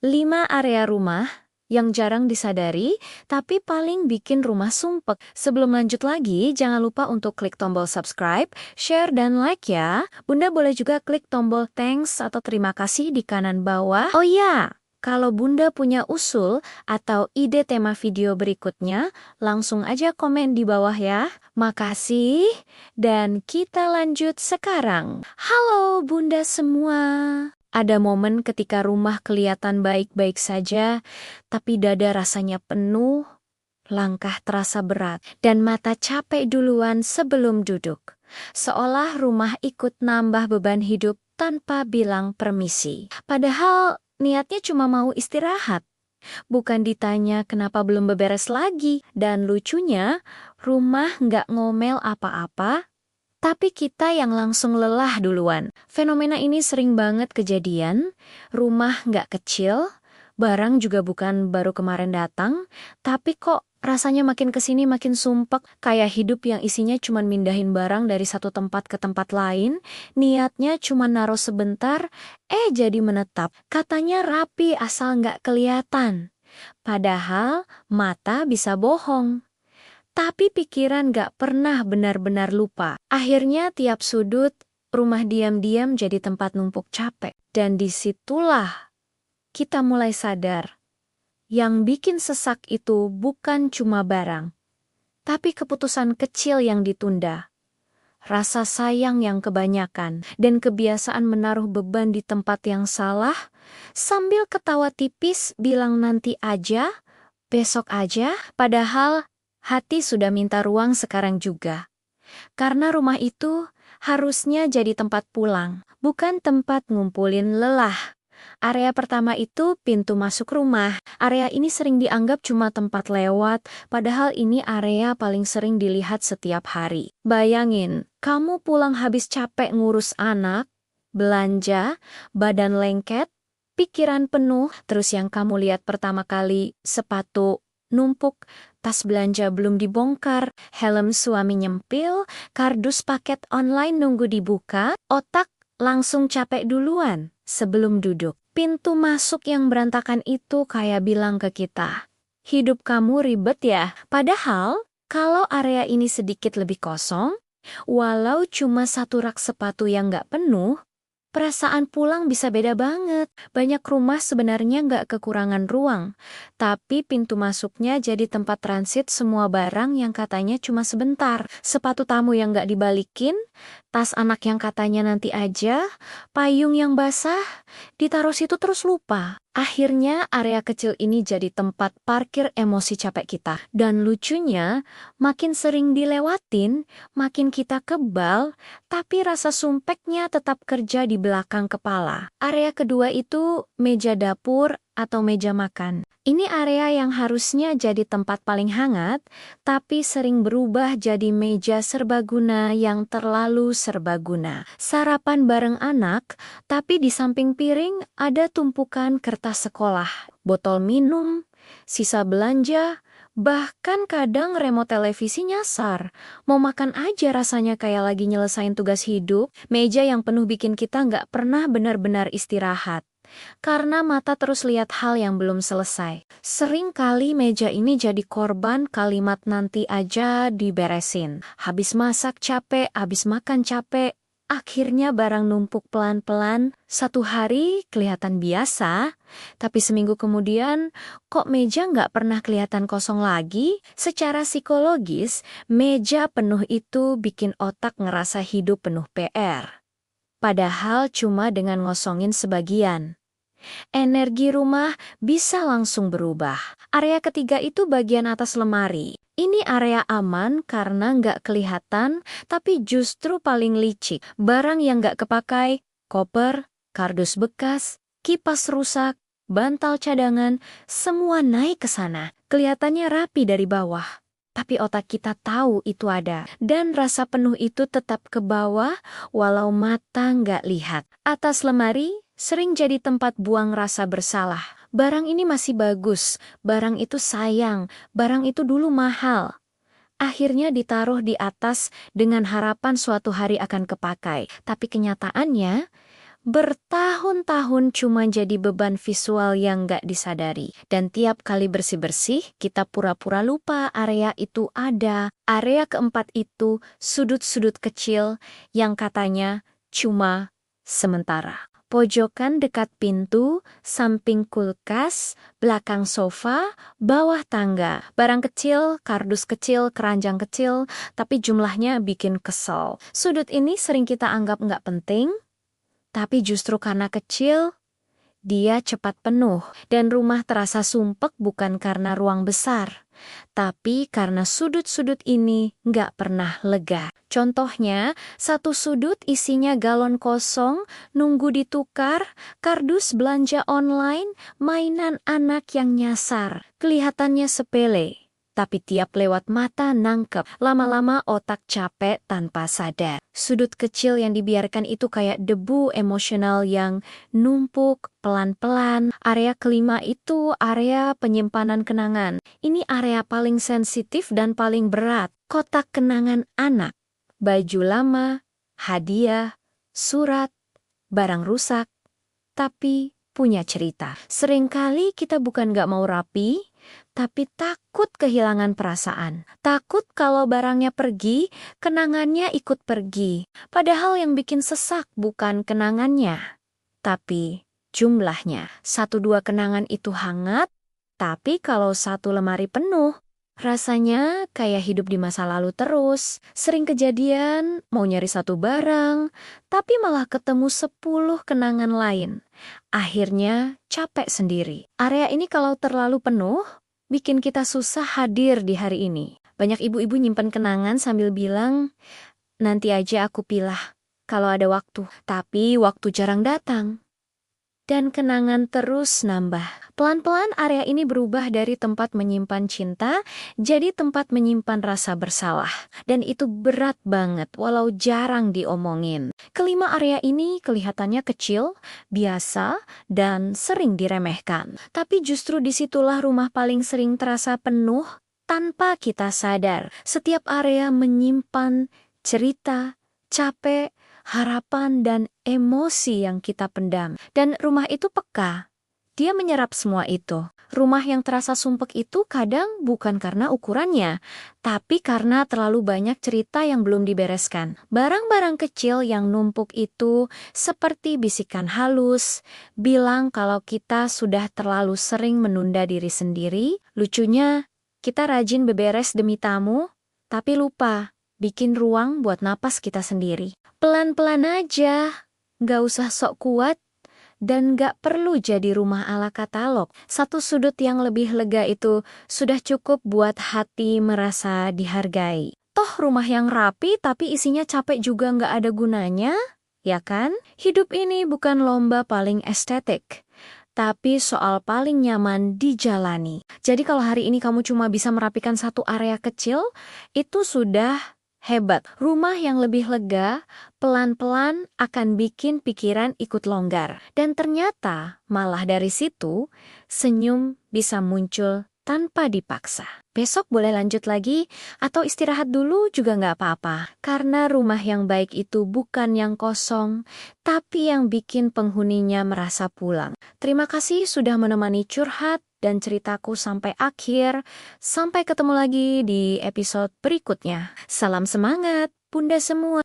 5 area rumah yang jarang disadari, tapi paling bikin rumah sumpek. Sebelum lanjut lagi, jangan lupa untuk klik tombol subscribe, share, dan like ya. Bunda boleh juga klik tombol thanks atau terima kasih di kanan bawah. Oh iya, kalau Bunda punya usul atau ide tema video berikutnya, langsung aja komen di bawah ya. Makasih, dan kita lanjut sekarang. Halo Bunda semua. Ada momen ketika rumah kelihatan baik-baik saja, tapi dada rasanya penuh, langkah terasa berat, dan mata capek duluan sebelum duduk. Seolah rumah ikut nambah beban hidup tanpa bilang permisi. Padahal niatnya cuma mau istirahat. Bukan ditanya kenapa belum beberes lagi. Dan lucunya, rumah nggak ngomel apa-apa, tapi kita yang langsung lelah duluan. Fenomena ini sering banget kejadian, rumah nggak kecil, barang juga bukan baru kemarin datang, tapi kok rasanya makin kesini makin sumpek, kayak hidup yang isinya cuman mindahin barang dari satu tempat ke tempat lain, niatnya cuma naruh sebentar, jadi menetap. Katanya rapi asal nggak kelihatan. Padahal mata bisa bohong. Tapi pikiran gak pernah benar-benar lupa. Akhirnya tiap sudut, rumah diam-diam jadi tempat numpuk capek. Dan disitulah kita mulai sadar, yang bikin sesak itu bukan cuma barang, tapi keputusan kecil yang ditunda. Rasa sayang yang kebanyakan, dan kebiasaan menaruh beban di tempat yang salah, sambil ketawa tipis bilang nanti aja, besok aja, padahal hati sudah minta ruang sekarang juga. Karena rumah itu harusnya jadi tempat pulang, bukan tempat ngumpulin lelah. Area pertama itu pintu masuk rumah. Area ini sering dianggap cuma tempat lewat, padahal ini area paling sering dilihat setiap hari. Bayangin, kamu pulang habis capek ngurus anak, belanja, badan lengket, pikiran penuh, terus yang kamu lihat pertama kali, sepatu numpuk, tas belanja belum dibongkar, helm suami nyempil, kardus paket online nunggu dibuka, otak langsung capek duluan sebelum duduk. Pintu masuk yang berantakan itu kayak bilang ke kita, hidup kamu ribet ya? Padahal, kalau area ini sedikit lebih kosong, walau cuma satu rak sepatu yang nggak penuh, perasaan pulang bisa beda banget. Banyak rumah sebenarnya nggak kekurangan ruang, tapi pintu masuknya jadi tempat transit semua barang yang katanya cuma sebentar. Sepatu tamu yang nggak dibalikin, tas anak yang katanya nanti aja, payung yang basah, ditaruh situ terus lupa. Akhirnya area kecil ini jadi tempat parkir emosi capek kita. Dan lucunya, makin sering dilewatin, makin kita kebal, tapi rasa sumpeknya tetap kerja di belakang kepala. Area kedua itu meja dapur atau meja makan. Ini area yang harusnya jadi tempat paling hangat, tapi sering berubah jadi meja serbaguna yang terlalu serbaguna. Sarapan bareng anak, tapi di samping piring ada tumpukan kertas sekolah, botol minum, sisa belanja, bahkan kadang remote televisi nyasar. Mau makan aja rasanya kayak lagi nyelesain tugas hidup. Meja yang penuh bikin kita nggak pernah benar-benar istirahat. Karena mata terus lihat hal yang belum selesai. Sering kali meja ini jadi korban kalimat nanti aja diberesin. Habis masak capek, habis makan capek. Akhirnya barang numpuk pelan-pelan. Satu hari kelihatan biasa, tapi seminggu kemudian kok meja nggak pernah kelihatan kosong lagi? Secara psikologis, meja penuh itu bikin otak ngerasa hidup penuh PR. Padahal cuma dengan ngosongin sebagian. Energi rumah bisa langsung berubah. Area ketiga itu bagian atas lemari. Ini area aman karena nggak kelihatan, tapi justru paling licik. Barang yang nggak kepakai, koper, kardus bekas, kipas rusak, bantal cadangan, semua naik ke sana. Kelihatannya rapi dari bawah. Tapi otak kita tahu itu ada. Dan rasa penuh itu tetap ke bawah walau mata nggak lihat. Atas lemari sering jadi tempat buang rasa bersalah. Barang ini masih bagus, barang itu sayang, barang itu dulu mahal. Akhirnya ditaruh di atas dengan harapan suatu hari akan kepakai. Tapi kenyataannya, bertahun-tahun cuma jadi beban visual yang nggak disadari. Dan tiap kali bersih-bersih, kita pura-pura lupa area itu ada. Area keempat itu sudut-sudut kecil yang katanya cuma sementara. Pojokan dekat pintu, samping kulkas, belakang sofa, bawah tangga. Barang kecil, kardus kecil, keranjang kecil, tapi jumlahnya bikin kesel. Sudut ini sering kita anggap nggak penting, tapi justru karena kecil, dia cepat penuh. Dan rumah terasa sumpek bukan karena ruang besar, tapi karena sudut-sudut ini nggak pernah lega. Contohnya, satu sudut isinya galon kosong, nunggu ditukar, kardus belanja online, mainan anak yang nyasar. Kelihatannya sepele, tapi tiap lewat mata nangkep. Lama-lama otak capek tanpa sadar. Sudut kecil yang dibiarkan itu kayak debu emosional yang numpuk pelan-pelan. Area kelima itu area penyimpanan kenangan. Ini area paling sensitif dan paling berat. Kotak kenangan anak, baju lama, hadiah, surat, barang rusak, tapi punya cerita. Seringkali kita bukan gak mau rapi, tapi takut kehilangan perasaan. Takut kalau barangnya pergi, kenangannya ikut pergi. Padahal yang bikin sesak bukan kenangannya, tapi jumlahnya. 1-2 kenangan itu hangat, tapi kalau satu lemari penuh, rasanya kayak hidup di masa lalu terus. Sering kejadian, mau nyari satu barang, tapi malah ketemu 10 kenangan lain. Akhirnya capek sendiri. Area ini kalau terlalu penuh, bikin kita susah hadir di hari ini. Banyak ibu-ibu nyimpan kenangan sambil bilang, nanti aja aku pilah kalau ada waktu. Tapi waktu jarang datang. Dan kenangan terus nambah. Pelan-pelan area ini berubah dari tempat menyimpan cinta, jadi tempat menyimpan rasa bersalah. Dan itu berat banget, walau jarang diomongin. Kelima area ini kelihatannya kecil, biasa, dan sering diremehkan. Tapi justru disitulah rumah paling sering terasa penuh tanpa kita sadar. Setiap area menyimpan cerita, capek, harapan, dan emosi yang kita pendam. Dan rumah itu peka. Dia menyerap semua itu. Rumah yang terasa sumpek itu kadang bukan karena ukurannya, tapi karena terlalu banyak cerita yang belum dibereskan. Barang-barang kecil yang numpuk itu seperti bisikan halus, bilang kalau kita sudah terlalu sering menunda diri sendiri. Lucunya, kita rajin beberes demi tamu, tapi lupa bikin ruang buat napas kita sendiri. Pelan-pelan aja, gak usah sok kuat, dan gak perlu jadi rumah ala katalog. Satu sudut yang lebih lega itu sudah cukup buat hati merasa dihargai. Toh rumah yang rapi tapi isinya capek juga gak ada gunanya, ya kan? Hidup ini bukan lomba paling estetik, tapi soal paling nyaman dijalani. Jadi kalau hari ini kamu cuma bisa merapikan satu area kecil, itu sudah hebat. Rumah yang lebih lega, pelan-pelan akan bikin pikiran ikut longgar. Dan ternyata, malah dari situ, senyum bisa muncul tanpa dipaksa. Besok boleh lanjut lagi, atau istirahat dulu juga nggak apa-apa. Karena rumah yang baik itu bukan yang kosong, tapi yang bikin penghuninya merasa pulang. Terima kasih sudah menemani curhat dan ceritaku sampai akhir. Sampai ketemu lagi di episode berikutnya. Salam semangat, Bunda semua.